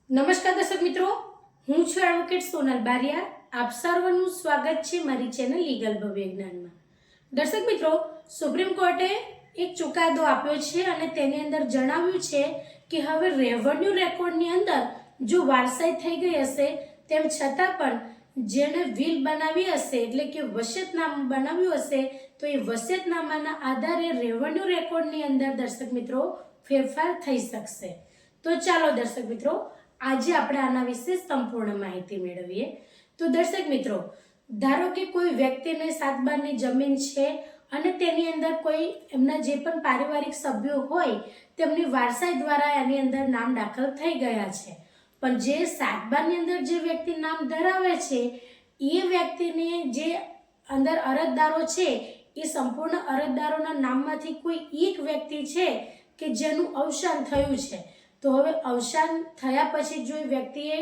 નમસ્કાર દર્શક મિત્રો, હું છું એડવોકેટ સોનલ બારિયા. આપ સર્વનું સ્વાગત છે મારી ચેનલ લીગલ ભવ્ય જ્ઞાનમાં. દર્શક મિત્રો, સુપ્રીમ કોર્ટે એક ચુકાદો આપ્યો છે અને તેની અંદર જણાવ્યું છે કે હવે રેવન્યુ રેકોર્ડની અંદર જો વારસાઈ થઈ ગઈ હશે તેમ છતાં પણ જેણે વિલ બનાવી હશે એટલે કે વસિયતનામું બનાવ્યું હશે તો એ વસિયતનામાના આધારે રેવન્યુ રેકોર્ડની અંદર દર્શક મિત્રો ફેરફાર થઈ શકશે. તો ચાલો દર્શક મિત્રો, આજે આપણે આના વિશે સંપૂર્ણ માહિતી મેળવીએ. તો દર્શક મિત્રો, ધારો કે કોઈ વ્યક્તિને 7 બારની જમીન છે અને તેની અંદર કોઈ એમના જે પણ પારિવારિક સભ્યો હોય તેમની વારસાઈ દ્વારા એની અંદર નામ દાખલ થઈ ગયા છે, પણ જે 7 બારની અંદર જે વ્યક્તિ નામ ધરાવે છે એ વ્યક્તિને જે અંદર અરજદારો છે એ સંપૂર્ણ અરજદારોના નામમાંથી કોઈ એક વ્યક્તિ છે કે જેનું અવસાન થયું છે. તો હવે અવસાન થયા પછી જો વ્યક્તિએ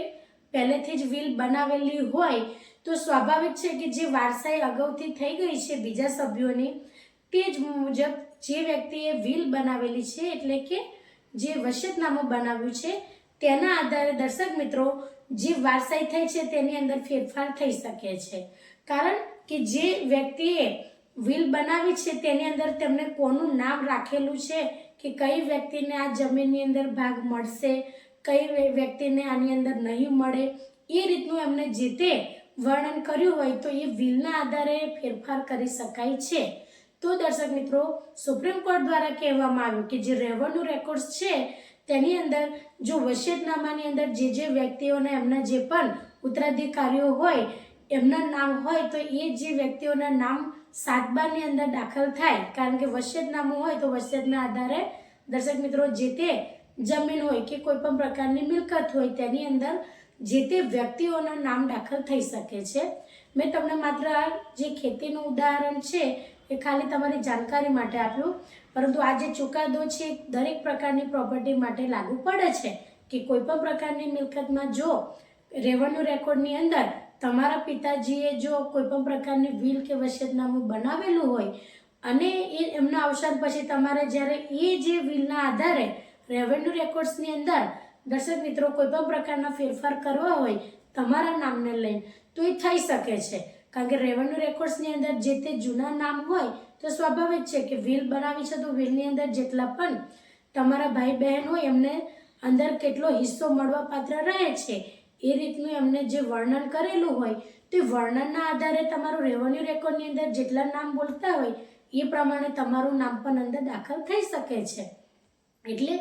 પહેલેથી જ વિલ બનાવેલી હોય તો સ્વાભાવિક છે કે જે વારસાઈ અગાઉથી થઈ ગઈ છે બીજા સભ્યોની તે જ મુજબ જે વ્યક્તિએ વિલ બનાવેલી છે એટલે કે જે વસિયતનામું બનાવ્યું છે તેના આધારે દર્શક મિત્રો જે વારસાઈ થઈ છે તેની અંદર ફેરફાર થઈ શકે છે. કારણ કે જે વ્યક્તિએ વિલ બનાવી છે તેની અંદર તેમને કોનું નામ રાખેલું છે કે કઈ વ્યક્તિને આ જમીનની અંદર ભાગ મળશે, કઈ વ્યક્તિને આની અંદર નહીં મળે, એ રીતનું એમને જે તે વર્ણન કર્યું હોય તો એ વિલના આધારે ફેરફાર કરી શકાય છે. તો દર્શક મિત્રો, સુપ્રીમ કોર્ટ દ્વારા કહેવામાં આવ્યું કે જે રેવન્યુ રેકોર્ડ્સ છે તેની અંદર જો વસિયતનામાની અંદર જે વ્યક્તિઓના એમના જે પણ ઉત્તરાધિકારીઓ હોય એમના નામ હોય તો એ જે વ્યક્તિઓના નામ 7 બારની અંદર દાખલ થાય. કારણ કે વસિયતનામું હોય તો વસિયતના આધારે દર્શક મિત્રો જે તે જમીન હોય કે કોઈ પણ પ્રકારની મિલકત હોય તેની અંદર જે તે વ્યક્તિઓના નામ દાખલ થઈ શકે છે. મેં તમને માત્ર જે ખેતીનું ઉદાહરણ છે એ ખાલી તમારી જાણકારી માટે આપ્યું, પરંતુ આ જે ચુકાદો છે દરેક પ્રકારની પ્રોપર્ટી માટે લાગુ પડે છે કે કોઈ પણ પ્રકારની મિલકતમાં જો રેવન્યુ રેકોર્ડની અંદર તમારા પિતાજીએ જો કોઈ પણ પ્રકારની વિલ કે વસિયતનામું બનાવેલું હોય અને એ એમના અવસાન પછી તમારે જ્યારે એ જે વિલના આધારે રેવન્યુ રેકોર્ડ્સની અંદર દર્શક મિત્રો કોઈ પણ પ્રકારના ફેરફાર કરવા હોય તમારા નામને લઈને તો એ થઈ શકે છે. કારણ કે રેવન્યુ રેકોર્ડ્સની અંદર જે તે જૂના નામ હોય તો સ્વાભાવિક છે કે વિલ બનાવી છે તો વિલની અંદર જેટલા પણ તમારા ભાઈ બહેન હોય એમને અંદર કેટલો હિસ્સો મળવા પાત્ર રહે છે એ રીતનું એમને જે વર્ણન કરેલું હોય તે વર્ણનના આધારે તમારું રેવન્યુ રેકોર્ડની અંદર જેટલા નામ બોલતા હોય એ પ્રમાણે તમારું નામ પણ અંદર દાખલ થઈ શકે છે. એટલે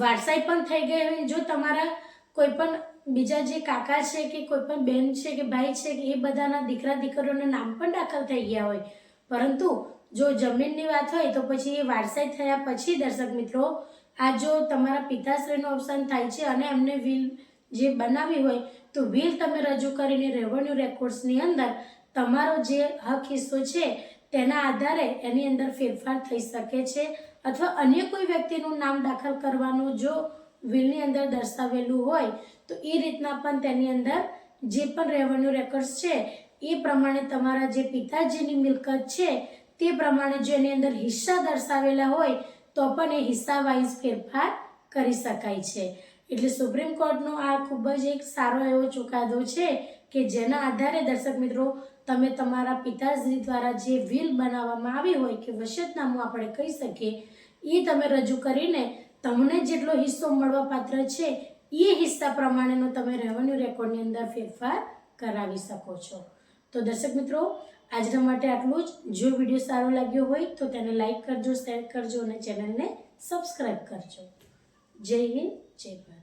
વારસાઈ પણ થઈ ગઈ હોય જો તમારા કોઈ પણ બીજા જે કાકા છે કે કોઈ પણ બહેન છે કે ભાઈ છે કે એ બધાના દીકરા દીકરીઓના નામ પણ દાખલ થઈ ગયા હોય, પરંતુ જો જમીનની વાત હોય તો પછી એ વારસાઈ થયા પછી દર્શક મિત્રો આ જો તમારા પિતાશ્રીનું અવસાન થાય છે અને એમને વિલ જે બનાવી હોય તો વિલ તમે રજૂ કરીને રેવન્યુ રેકોર્ડ્સની અંદર તમારો જે હક હિસ્સો છે તેના આધારે એની અંદર ફેરફાર થઈ શકે છે. અથવા અન્ય કોઈ વ્યક્તિનું નામ દાખલ કરવાનું જો વિલની અંદર દર્શાવેલું હોય તો એ રીતના પણ તેની અંદર જે પણ રેવન્યુ રેકોર્ડ્સ છે એ પ્રમાણે તમારા જે પિતાજીની મિલકત છે તે પ્રમાણે જો એની અંદર હિસ્સા દર્શાવેલા હોય તો પણ એ હિસ્સા વાઇઝ ફેરફાર કરી શકાય છે. એટલે સુપ્રીમ કોર્ટનો આ ખૂબ જ એક સારો એવો ચુકાદો છે કે જેના આધારે દર્શક મિત્રો તમે તમારા પિતાશ્રી દ્વારા જે વિલ બનાવવામાં આવી હોય કે વસિયતનામું આપણે કહી શકીએ એ તમે રજૂ કરીને તમને જેટલો હિસ્સો મળવા પાત્ર છે એ હિસ્સા પ્રમાણેનો તમે રેવન્યુ રેકોર્ડની અંદર ફેરફાર કરાવી શકો છો. તો દર્શક મિત્રો, આજના માટે આટલું જ. જો વિડીયો સારો લાગ્યો હોય તો તેને લાઈક કરજો, શેર કરજો અને ચેનલને સબસ્ક્રાઈબ કરજો. જય હિન્દ, જય ભારત.